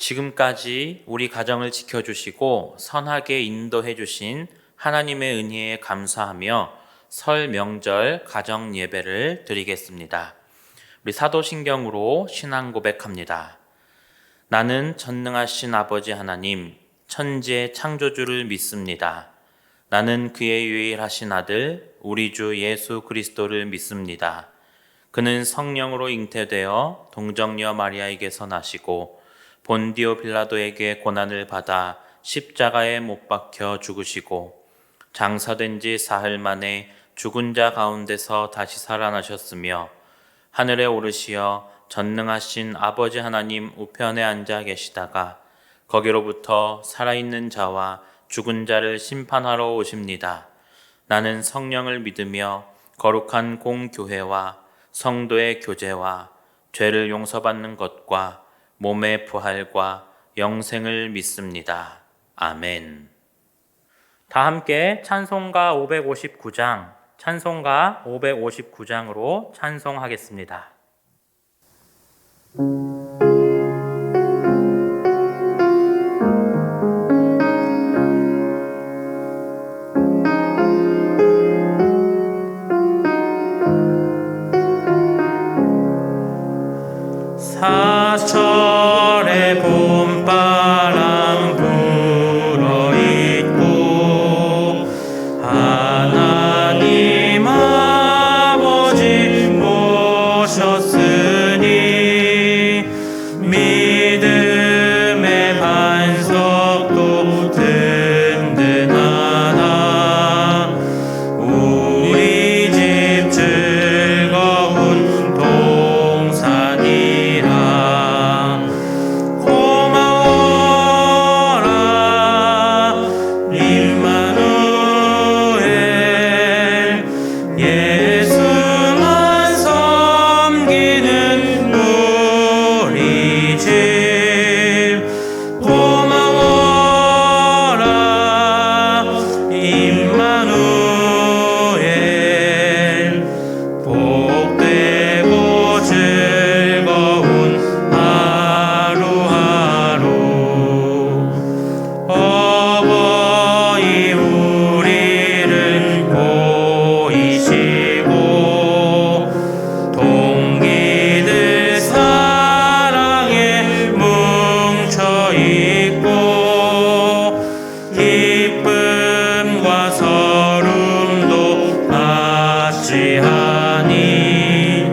지금까지 우리 가정을 지켜주시고 선하게 인도해 주신 하나님의 은혜에 감사하며 설 명절 가정 예배를 드리겠습니다. 우리 사도신경으로 신앙 고백합니다. 나는 전능하신 아버지 하나님, 천지의 창조주를 믿습니다. 나는 그의 유일하신 아들, 우리 주 예수 그리스도를 믿습니다. 그는 성령으로 잉태되어 동정녀 마리아에게서 나시고 본디오 빌라도에게 고난을 받아 십자가에 못 박혀 죽으시고 장사된 지 사흘 만에 죽은 자 가운데서 다시 살아나셨으며 하늘에 오르시어 전능하신 아버지 하나님 우편에 앉아 계시다가 거기로부터 살아있는 자와 죽은 자를 심판하러 오십니다. 나는 성령을 믿으며 거룩한 공교회와 성도의 교제와 죄를 용서받는 것과 몸의 부활과 영생을 믿습니다. 아멘. 다 함께 찬송가 559장으로 찬송하겠습니다. 사철의 봄바람 불어있고 하나님 아버지 모셨으니 믿음의 반석도 든든하다. 우리 집 즐거운 동산이라. 기쁨과 서름도 같이하니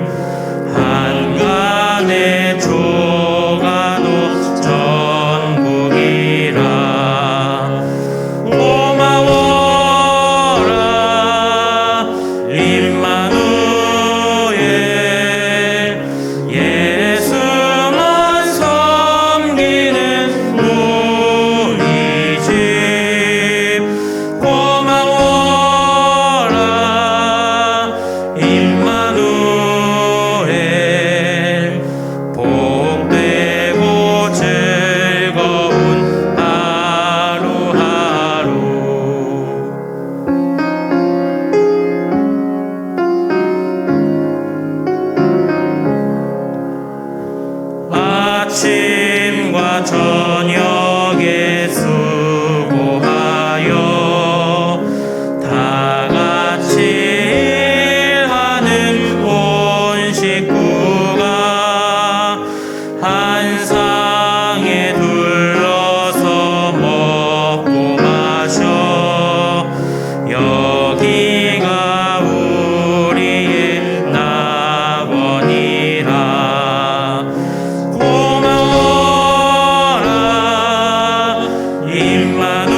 한간의 조가도 전국이라. 고마워라 임마누엘. 예수만 섬기는 우리 집. 고마워라 임마누엘. 복되고 즐거운 하루하루. 아침과 저녁에 수고하여 다 같이 일하는 온 식구가 한 상에 둘러서 먹고 마셔. 여기가 우리의 낙원이라. 고마워라 임마누엘.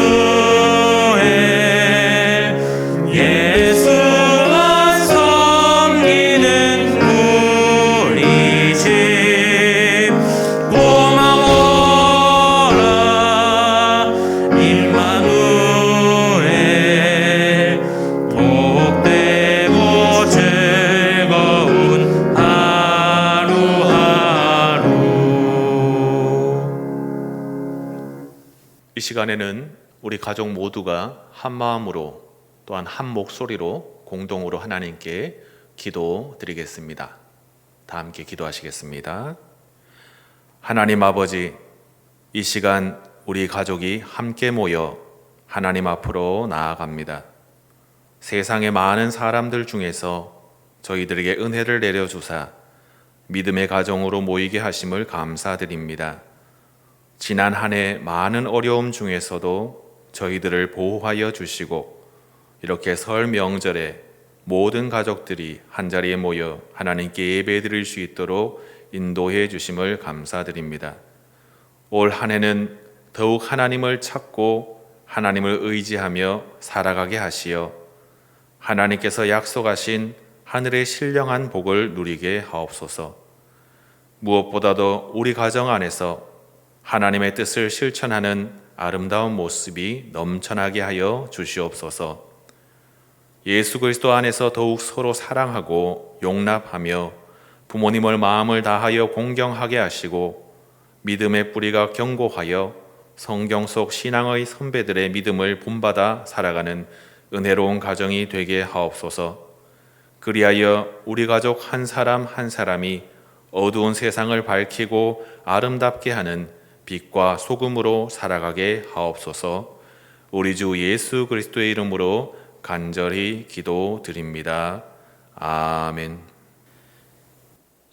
예수만 섬기는 우리 집. 고마워라 임마누엘. 복되고 즐거운 하루하루. 이 시간에는 우리 가족 모두가 한 마음으로 또한 한 목소리로 공동으로 하나님께 기도드리겠습니다. 다 함께 기도하시겠습니다. 하나님 아버지, 이 시간 우리 가족이 함께 모여 하나님 앞으로 나아갑니다. 세상의 많은 사람들 중에서 저희들에게 은혜를 내려주사 믿음의 가정으로 모이게 하심을 감사드립니다. 지난 한 해 많은 어려움 중에서도 저희들을 보호하여 주시고 이렇게 설 명절에 모든 가족들이 한자리에 모여 하나님께 예배드릴 수 있도록 인도해 주심을 감사드립니다. 올 한 해는 더욱 하나님을 찾고 하나님을 의지하며 살아가게 하시어 하나님께서 약속하신 하늘의 신령한 복을 누리게 하옵소서. 무엇보다도 우리 가정 안에서 하나님의 뜻을 실천하는 아름다운 모습이 넘쳐나게 하여 주시옵소서. 예수 그리스도 안에서 더욱 서로 사랑하고 용납하며 부모님을 마음을 다하여 공경하게 하시고 믿음의 뿌리가 견고하여 성경 속 신앙의 선배들의 믿음을 본받아 살아가는 은혜로운 가정이 되게 하옵소서. 그리하여 우리 가족 한 사람 한 사람이 어두운 세상을 밝히고 아름답게 하는 빛과 소금으로 살아가게 하옵소서. 우리 주 예수 그리스도의 이름으로 간절히 기도드립니다. 아멘.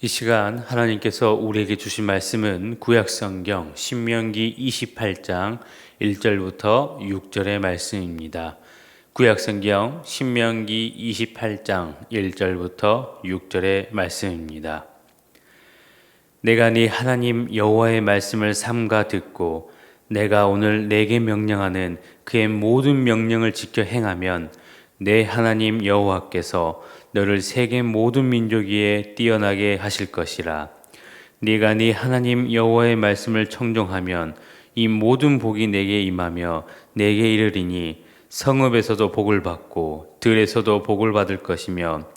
이 시간 하나님께서 우리에게 주신 말씀은 구약성경 신명기 28장 1절부터 6절의 말씀입니다. 구약성경 신명기 28장 1절부터 6절의 말씀입니다. 내가 네 하나님 여호와의 말씀을 삼가 듣고 내가 오늘 내게 명령하는 그의 모든 명령을 지켜 행하면 내 하나님 여호와께서 너를 세계 모든 민족 위에 뛰어나게 하실 것이라. 네가 네 하나님 여호와의 말씀을 청종하면 이 모든 복이 내게 임하며 내게 이르리니 성읍에서도 복을 받고 들에서도 복을 받을 것이며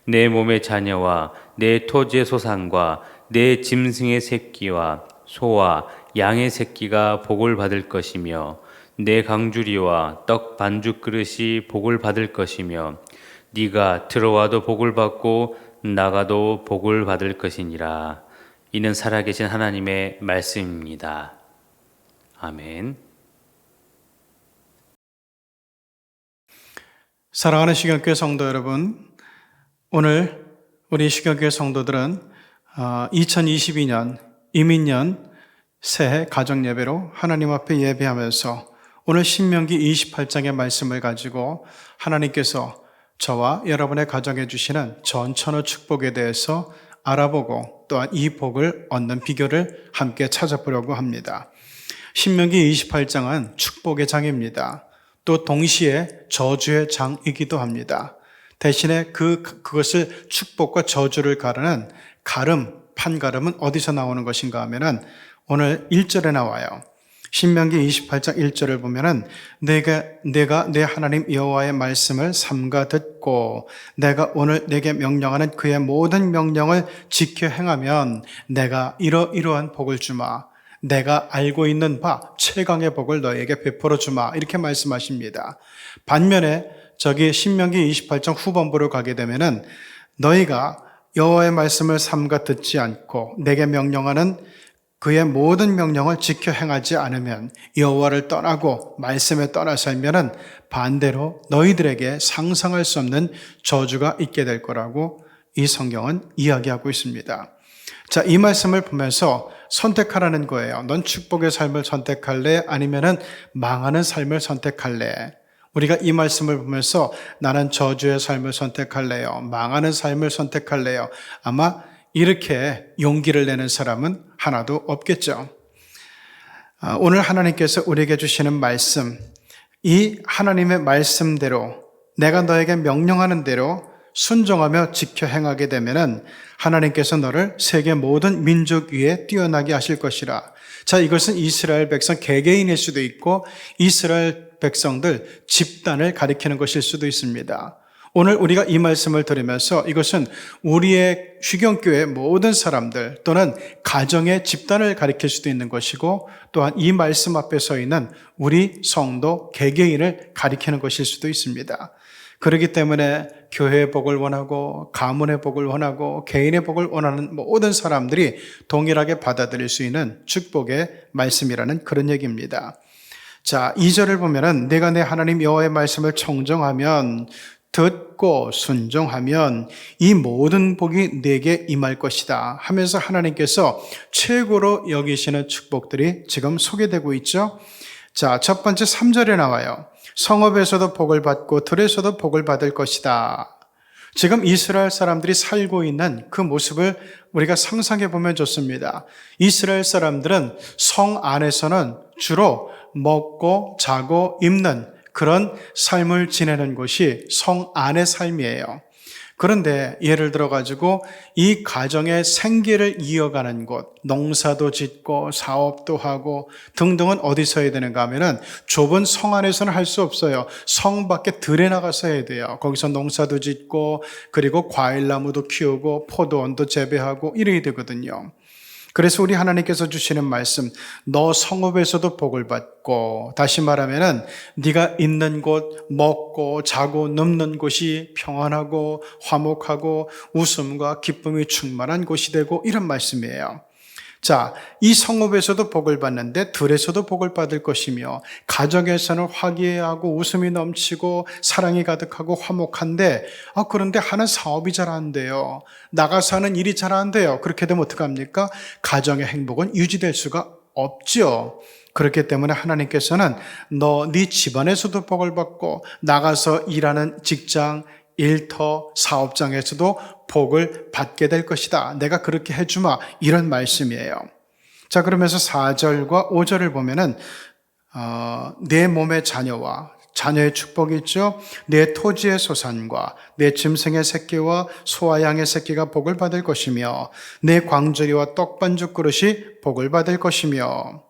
내 몸의 자녀와 내 토지의 소산과 내 짐승의 새끼와 소와 양의 새끼가 복을 받을 것이며 내 강주리와 떡 반죽 그릇이 복을 받을 것이며 네가 들어와도 복을 받고 나가도 복을 받을 것이니라. 이는 살아계신 하나님의 말씀입니다. 아멘. 사랑하는 시경교회 성도 여러분, 오늘 우리 시경교회 성도들은 2022년 이민년 새해 가정예배로 하나님 앞에 예배하면서 오늘 신명기 28장의 말씀을 가지고 하나님께서 저와 여러분의 가정에 주시는 전천후 축복에 대해서 알아보고 또한 이 복을 얻는 비결을 함께 찾아보려고 합니다. 신명기 28장은 축복의 장입니다. 또 동시에 저주의 장이기도 합니다. 대신에 그것을 축복과 저주를 가르는 가름, 판가름은 어디서 나오는 것인가 하면은 오늘 1절에 나와요. 신명기 28장 1절을 보면은 내가 내 하나님 여호와의 말씀을 삼가 듣고 내가 오늘 내게 명령하는 그의 모든 명령을 지켜 행하면 내가 이러이러한 복을 주마. 내가 알고 있는 바 최강의 복을 너에게 베풀어 주마. 이렇게 말씀하십니다. 반면에 저기 신명기 28장 후반부로 가게 되면은 너희가 여호와의 말씀을 삼가 듣지 않고 내게 명령하는 그의 모든 명령을 지켜 행하지 않으면 여호와를 떠나고 말씀에 떠나 살면은 반대로 너희들에게 상상할 수 없는 저주가 있게 될 거라고 이 성경은 이야기하고 있습니다. 자, 이 말씀을 보면서 선택하라는 거예요. 넌 축복의 삶을 선택할래? 아니면은 망하는 삶을 선택할래? 우리가 이 말씀을 보면서 나는 저주의 삶을 선택할래요? 망하는 삶을 선택할래요? 아마 이렇게 용기를 내는 사람은 하나도 없겠죠. 오늘 하나님께서 우리에게 주시는 말씀, 이 하나님의 말씀대로 내가 너에게 명령하는 대로 순종하며 지켜 행하게 되면은 하나님께서 너를 세계 모든 민족 위에 뛰어나게 하실 것이라. 자, 이것은 이스라엘 백성 개개인일 수도 있고 이스라엘 백성들 집단을 가리키는 것일 수도 있습니다. 오늘 우리가 이 말씀을 들으면서 이것은 우리의 휘경교회 모든 사람들 또는 가정의 집단을 가리킬 수도 있는 것이고 또한 이 말씀 앞에 서 있는 우리 성도 개개인을 가리키는 것일 수도 있습니다. 그렇기 때문에 교회의 복을 원하고 가문의 복을 원하고 개인의 복을 원하는 모든 사람들이 동일하게 받아들일 수 있는 축복의 말씀이라는 그런 얘기입니다. 자, 2절을 보면은 내가 내 하나님 여호와의 말씀을 청정하면, 듣고 순종하면 이 모든 복이 내게 임할 것이다 하면서 하나님께서 최고로 여기시는 축복들이 지금 소개되고 있죠. 자, 첫 번째 3절에 나와요. 성읍에서도 복을 받고 들에서도 복을 받을 것이다. 지금 이스라엘 사람들이 살고 있는 그 모습을 우리가 상상해 보면 좋습니다. 이스라엘 사람들은 성 안에서는 주로 먹고 자고 입는 그런 삶을 지내는 곳이 성 안의 삶이에요. 그런데 예를 들어가지고 이 가정의 생계를 이어가는 곳, 농사도 짓고 사업도 하고 등등은 어디서 해야 되는가 하면은 좁은 성 안에서는 할 수 없어요. 성 밖에 들에 나가서 해야 돼요. 거기서 농사도 짓고 그리고 과일나무도 키우고 포도원도 재배하고 이래야 되거든요. 그래서 우리 하나님께서 주시는 말씀, 너 성읍에서도 복을 받고, 다시 말하면은 네가 있는 곳, 먹고 자고 눕는 곳이 평안하고 화목하고 웃음과 기쁨이 충만한 곳이 되고, 이런 말씀이에요. 자, 이 성읍에서도 복을 받는데 들에서도 복을 받을 것이며, 가정에서는 화기애애하고 웃음이 넘치고 사랑이 가득하고 화목한데, 그런데 하는 사업이 잘 안 돼요. 나가서 하는 일이 잘 안 돼요. 그렇게 되면 어떡합니까? 가정의 행복은 유지될 수가 없죠. 그렇기 때문에 하나님께서는 네 집안에서도 복을 받고 나가서 일하는 직장, 일터, 사업장에서도 복을 받게 될 것이다. 내가 그렇게 해주마. 이런 말씀이에요. 자, 그러면서 4절과 5절을 보면은 내 몸의 자녀와 자녀의 축복이 있죠. 내 토지의 소산과 내 짐승의 새끼와 소와 양의 새끼가 복을 받을 것이며 내 광주리와 떡반죽 그릇이 복을 받을 것이며,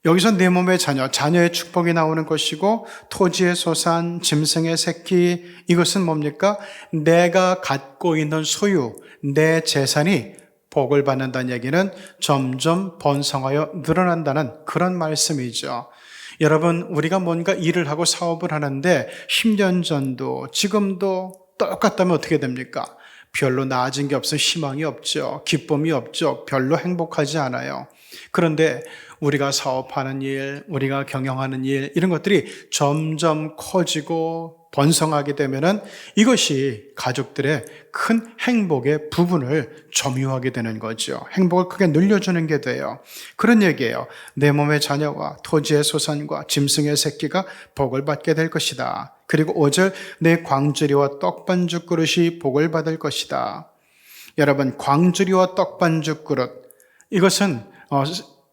여기서 내 몸의 자녀의 축복이 나오는 것이고, 토지의 소산, 짐승의 새끼, 이것은 뭡니까? 내가 갖고 있는 소유, 내 재산이 복을 받는다는 얘기는 점점 번성하여 늘어난다는 그런 말씀이죠. 여러분, 우리가 뭔가 일을 하고 사업을 하는데 10년 전도 지금도 똑같다면 어떻게 됩니까? 별로 나아진 게 없어 희망이 없죠. 기쁨이 없죠. 별로 행복하지 않아요. 그런데 우리가 사업하는 일, 우리가 경영하는 일, 이런 것들이 점점 커지고 번성하게 되면은 이것이 가족들의 큰 행복의 부분을 점유하게 되는 거죠. 행복을 크게 늘려주는 게 돼요. 그런 얘기예요. 내 몸의 자녀와 토지의 소산과 짐승의 새끼가 복을 받게 될 것이다. 그리고 5절, 내 광주리와 떡반죽 그릇이 복을 받을 것이다. 여러분, 광주리와 떡반죽 그릇, 이것은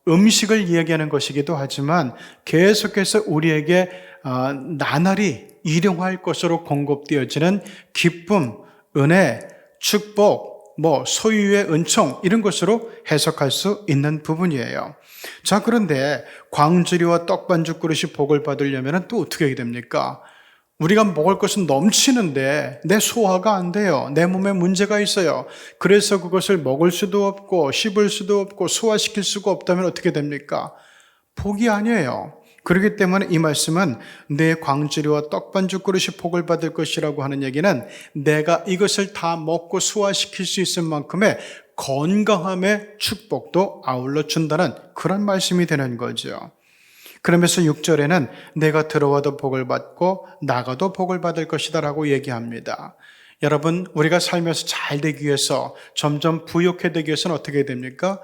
음식을 이야기하는 것이기도 하지만 계속해서 우리에게 나날이 일용할 것으로 공급되어지는 기쁨, 은혜, 축복, 소유의 은총, 이런 것으로 해석할 수 있는 부분이에요. 자, 그런데 광주리와 떡반죽 그릇이 복을 받으려면 또 어떻게 해야 됩니까? 우리가 먹을 것은 넘치는데 내 소화가 안 돼요. 내 몸에 문제가 있어요. 그래서 그것을 먹을 수도 없고 씹을 수도 없고 소화시킬 수가 없다면 어떻게 됩니까? 복이 아니에요. 그렇기 때문에 이 말씀은 내 광주리와 떡반죽 그릇이 복을 받을 것이라고 하는 얘기는 내가 이것을 다 먹고 소화시킬 수 있을 만큼의 건강함의 축복도 아울러 준다는 그런 말씀이 되는 거죠. 그러면서 6절에는 내가 들어와도 복을 받고 나가도 복을 받을 것이다 라고 얘기합니다. 여러분, 우리가 살면서 잘 되기 위해서, 점점 부유하게 되기 위해서는 어떻게 됩니까?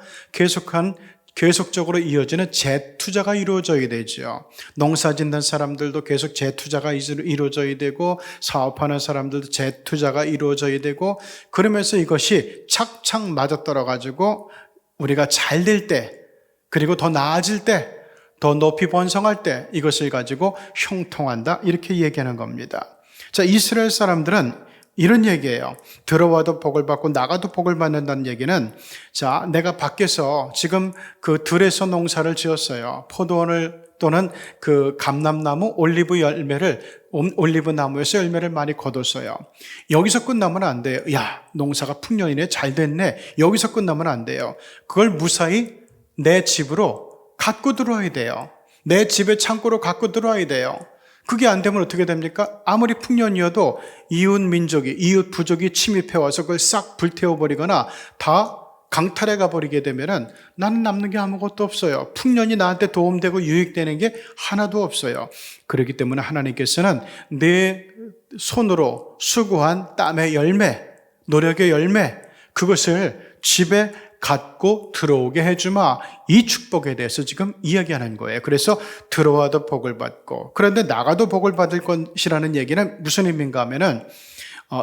계속적으로 이어지는 재투자가 이루어져야 되죠. 농사 짓는 사람들도 계속 재투자가 이루어져야 되고, 사업하는 사람들도 재투자가 이루어져야 되고, 그러면서 이것이 착착 맞아떨어가지고 우리가 잘 될 때, 그리고 더 나아질 때, 더 높이 번성할 때 이것을 가지고 형통한다, 이렇게 얘기하는 겁니다. 자, 이스라엘 사람들은 이런 얘기예요. 들어와도 복을 받고 나가도 복을 받는다는 얘기는, 자, 내가 밖에서 지금 그 들에서 농사를 지었어요. 포도원을 또는 그 감람나무, 올리브 나무에서 열매를 많이 거뒀어요. 여기서 끝나면 안 돼요. 야, 농사가 풍년이네, 잘 됐네. 여기서 끝나면 안 돼요. 그걸 무사히 내 집으로 갖고 들어와야 돼요. 내 집의 창고로 갖고 들어와야 돼요. 그게 안 되면 어떻게 됩니까? 아무리 풍년이어도 이웃 민족이, 이웃 부족이 침입해 와서 그걸 싹 불태워버리거나 다 강탈해 가버리게 되면은 나는 남는 게 아무것도 없어요. 풍년이 나한테 도움되고 유익되는 게 하나도 없어요. 그렇기 때문에 하나님께서는 내 손으로 수고한 땀의 열매, 노력의 열매, 그것을 집에 갖고 들어오게 해주마. 이 축복에 대해서 지금 이야기하는 거예요. 그래서 들어와도 복을 받고, 그런데 나가도 복을 받을 것이라는 얘기는 무슨 의미인가 하면은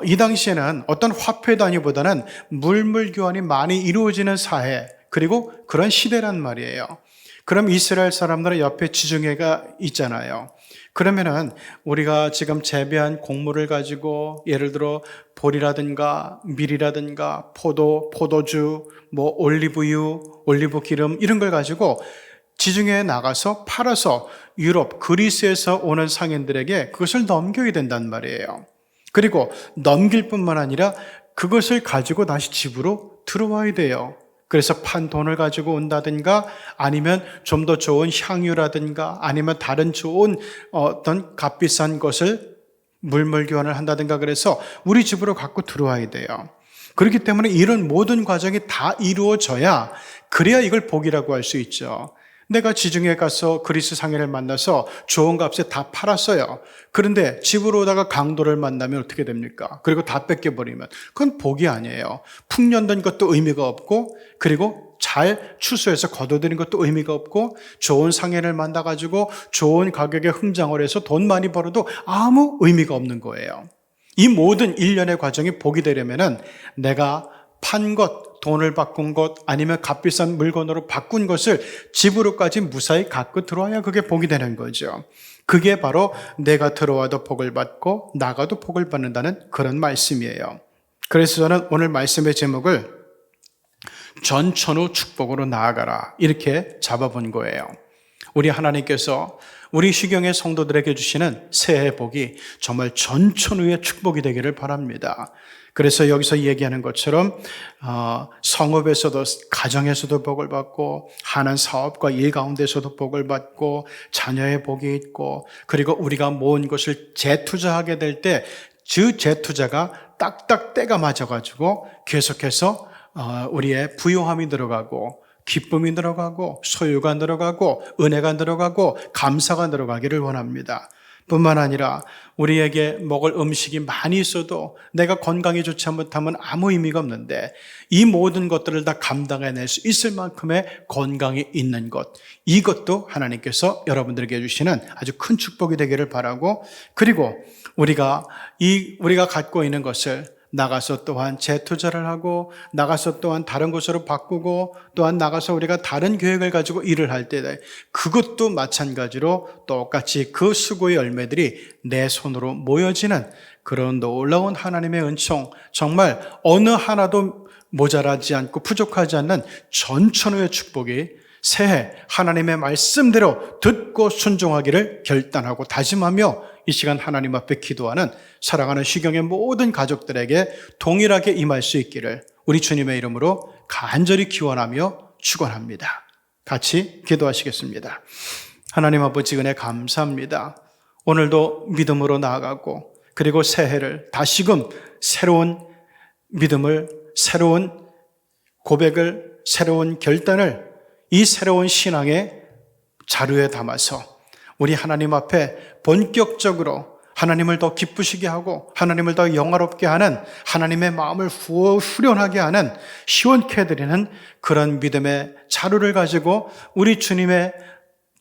이 당시에는 어떤 화폐 단위보다는 물물 교환이 많이 이루어지는 사회, 그리고 그런 시대란 말이에요. 그럼 이스라엘 사람들은 옆에 지중해가 있잖아요. 그러면은 우리가 지금 재배한 곡물을 가지고 예를 들어 보리라든가 밀이라든가 포도주, 뭐 올리브유, 올리브 기름 이런 걸 가지고 지중해에 나가서 팔아서 유럽, 그리스에서 오는 상인들에게 그것을 넘겨야 된단 말이에요. 그리고 넘길 뿐만 아니라 그것을 가지고 다시 집으로 들어와야 돼요. 그래서 판 돈을 가지고 온다든가 아니면 좀 더 좋은 향유라든가 아니면 다른 좋은 어떤 값비싼 것을 물물 교환을 한다든가 그래서 우리 집으로 갖고 들어와야 돼요. 그렇기 때문에 이런 모든 과정이 다 이루어져야 그래야 이걸 복이라고 할 수 있죠. 내가 지중해 가서 그리스 상인을 만나서 좋은 값에 다 팔았어요. 그런데 집으로 오다가 강도를 만나면 어떻게 됩니까? 그리고 다 뺏겨버리면 그건 복이 아니에요. 풍년된 것도 의미가 없고 그리고 잘 추수해서 거둬들인 것도 의미가 없고 좋은 상인을 만나가지고 좋은 가격에 흥장을 해서 돈 많이 벌어도 아무 의미가 없는 거예요. 이 모든 일련의 과정이 복이 되려면은 내가 판 것, 돈을 바꾼 것 아니면 값비싼 물건으로 바꾼 것을 집으로까지 무사히 갖고 들어와야 그게 복이 되는 거죠. 그게 바로 내가 들어와도 복을 받고 나가도 복을 받는다는 그런 말씀이에요. 그래서 저는 오늘 말씀의 제목을 전천후 축복으로 나아가라 이렇게 잡아본 거예요. 우리 하나님께서 우리 시경의 성도들에게 주시는 새해 복이 정말 전천후의 축복이 되기를 바랍니다. 그래서 여기서 얘기하는 것처럼 성업에서도 가정에서도 복을 받고 하는 사업과 일 가운데서도 복을 받고 자녀의 복이 있고 그리고 우리가 모은 것을 재투자하게 될 때 그 재투자가 딱딱 때가 맞아가지고 계속해서 우리의 부요함이 들어가고 기쁨이 들어가고 소유가 들어가고 은혜가 들어가고 감사가 들어가기를 원합니다. 뿐만 아니라 우리에게 먹을 음식이 많이 있어도 내가 건강이 좋지 못하면 아무 의미가 없는데 이 모든 것들을 다 감당해낼 수 있을 만큼의 건강이 있는 것, 이것도 하나님께서 여러분들에게 주시는 아주 큰 축복이 되기를 바라고 그리고 우리가 갖고 있는 것을 나가서 또한 재투자를 하고 나가서 또한 다른 곳으로 바꾸고 또한 나가서 우리가 다른 계획을 가지고 일을 할 때 그것도 마찬가지로 똑같이 그 수고의 열매들이 내 손으로 모여지는 그런 놀라운 하나님의 은총, 정말 어느 하나도 모자라지 않고 부족하지 않는 전천후의 축복이 새해 하나님의 말씀대로 듣고 순종하기를 결단하고 다짐하며 이 시간 하나님 앞에 기도하는 사랑하는 시경의 모든 가족들에게 동일하게 임할 수 있기를 우리 주님의 이름으로 간절히 기원하며 축원합니다. 같이 기도하시겠습니다. 하나님 아버지 은혜 감사합니다. 오늘도 믿음으로 나아가고 그리고 새해를 다시금 새로운 믿음을, 새로운 고백을, 새로운 결단을 이 새로운 신앙의 자료에 담아서 우리 하나님 앞에 본격적으로 하나님을 더 기쁘시게 하고 하나님을 더 영화롭게 하는 하나님의 마음을 후련하게 하는 시원케 해드리는 그런 믿음의 자료를 가지고 우리 주님의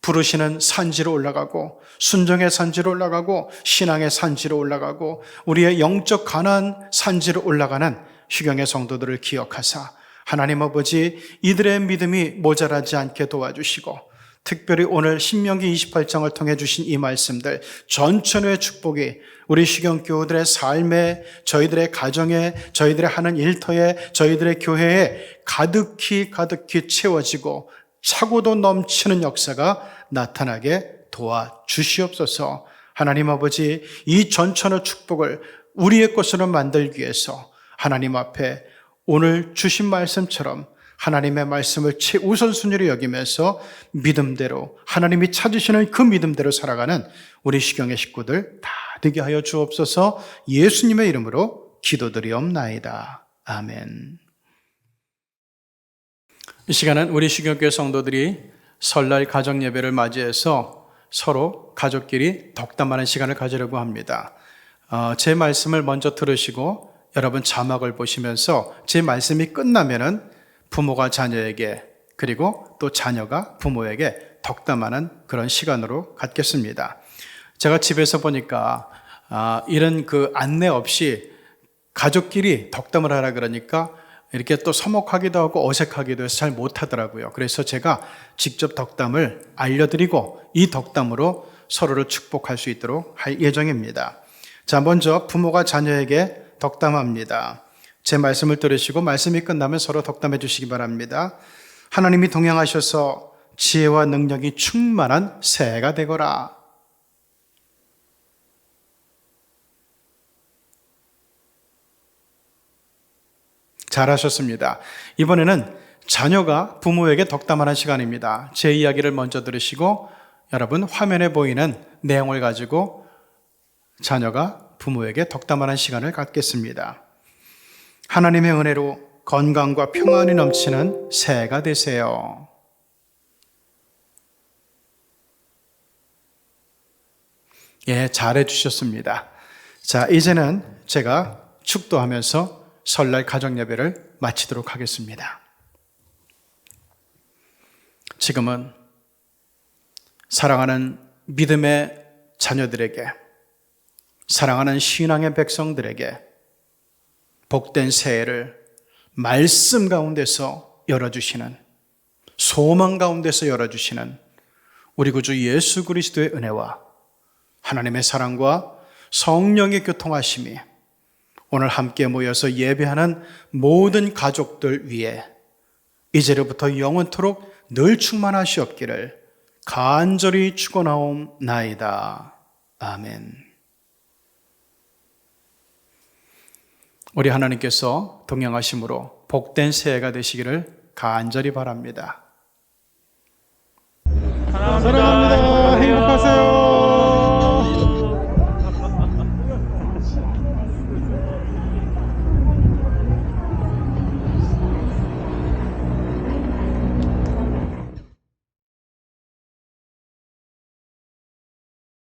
부르시는 산지로 올라가고 순종의 산지로 올라가고 신앙의 산지로 올라가고 우리의 영적 가나안 산지로 올라가는 희경의 성도들을 기억하사 하나님 아버지 이들의 믿음이 모자라지 않게 도와주시고 특별히 오늘 신명기 28장을 통해 주신 이 말씀들 전천후의 축복이 우리 시경교우들의 삶에 저희들의 가정에 저희들의 하는 일터에 저희들의 교회에 가득히 채워지고 차고도 넘치는 역사가 나타나게 도와주시옵소서. 하나님 아버지 이 전천후 축복을 우리의 것으로 만들기 위해서 하나님 앞에 오늘 주신 말씀처럼 하나님의 말씀을 최우선순위로 여기면서 믿음대로 하나님이 찾으시는 그 믿음대로 살아가는 우리 시경의 식구들 다 되게 하여 주옵소서. 예수님의 이름으로 기도드리옵나이다. 아멘. 이 시간은 우리 시경교회 성도들이 설날 가정 예배를 맞이해서 서로 가족끼리 덕담하는 시간을 가지려고 합니다. 제 말씀을 먼저 들으시고 여러분 자막을 보시면서 제 말씀이 끝나면은 부모가 자녀에게 그리고 또 자녀가 부모에게 덕담하는 그런 시간으로 갖겠습니다. 제가 집에서 보니까 이런 그 안내 없이 가족끼리 덕담을 하라 그러니까 이렇게 또 서먹하기도 하고 어색하기도 해서 잘 못하더라고요. 그래서 제가 직접 덕담을 알려드리고 이 덕담으로 서로를 축복할 수 있도록 할 예정입니다. 자, 먼저 부모가 자녀에게 덕담합니다. 제 말씀을 들으시고 말씀이 끝나면 서로 덕담해 주시기 바랍니다. 하나님이 동행하셔서 지혜와 능력이 충만한 새해가 되거라. 잘하셨습니다. 이번에는 자녀가 부모에게 덕담하는 시간입니다. 제 이야기를 먼저 들으시고 여러분 화면에 보이는 내용을 가지고 자녀가 부모에게 덕담하는 시간을 갖겠습니다. 하나님의 은혜로 건강과 평안이 넘치는 새해가 되세요. 예, 잘해 주셨습니다. 자, 이제는 제가 축도하면서 설날 가정 예배를 마치도록 하겠습니다. 지금은 사랑하는 믿음의 자녀들에게, 사랑하는 신앙의 백성들에게 복된 새해를 말씀 가운데서 열어주시는, 소망 가운데서 열어주시는 우리 구주 예수 그리스도의 은혜와 하나님의 사랑과 성령의 교통하심이 오늘 함께 모여서 예배하는 모든 가족들 위에 이제로부터 영원토록 늘 충만하시옵기를 간절히 축원하옵나이다. 아멘. 우리 하나님께서 동행하심으로 복된 새해가 되시기를 간절히 바랍니다. 사랑합니다. 행복하세요.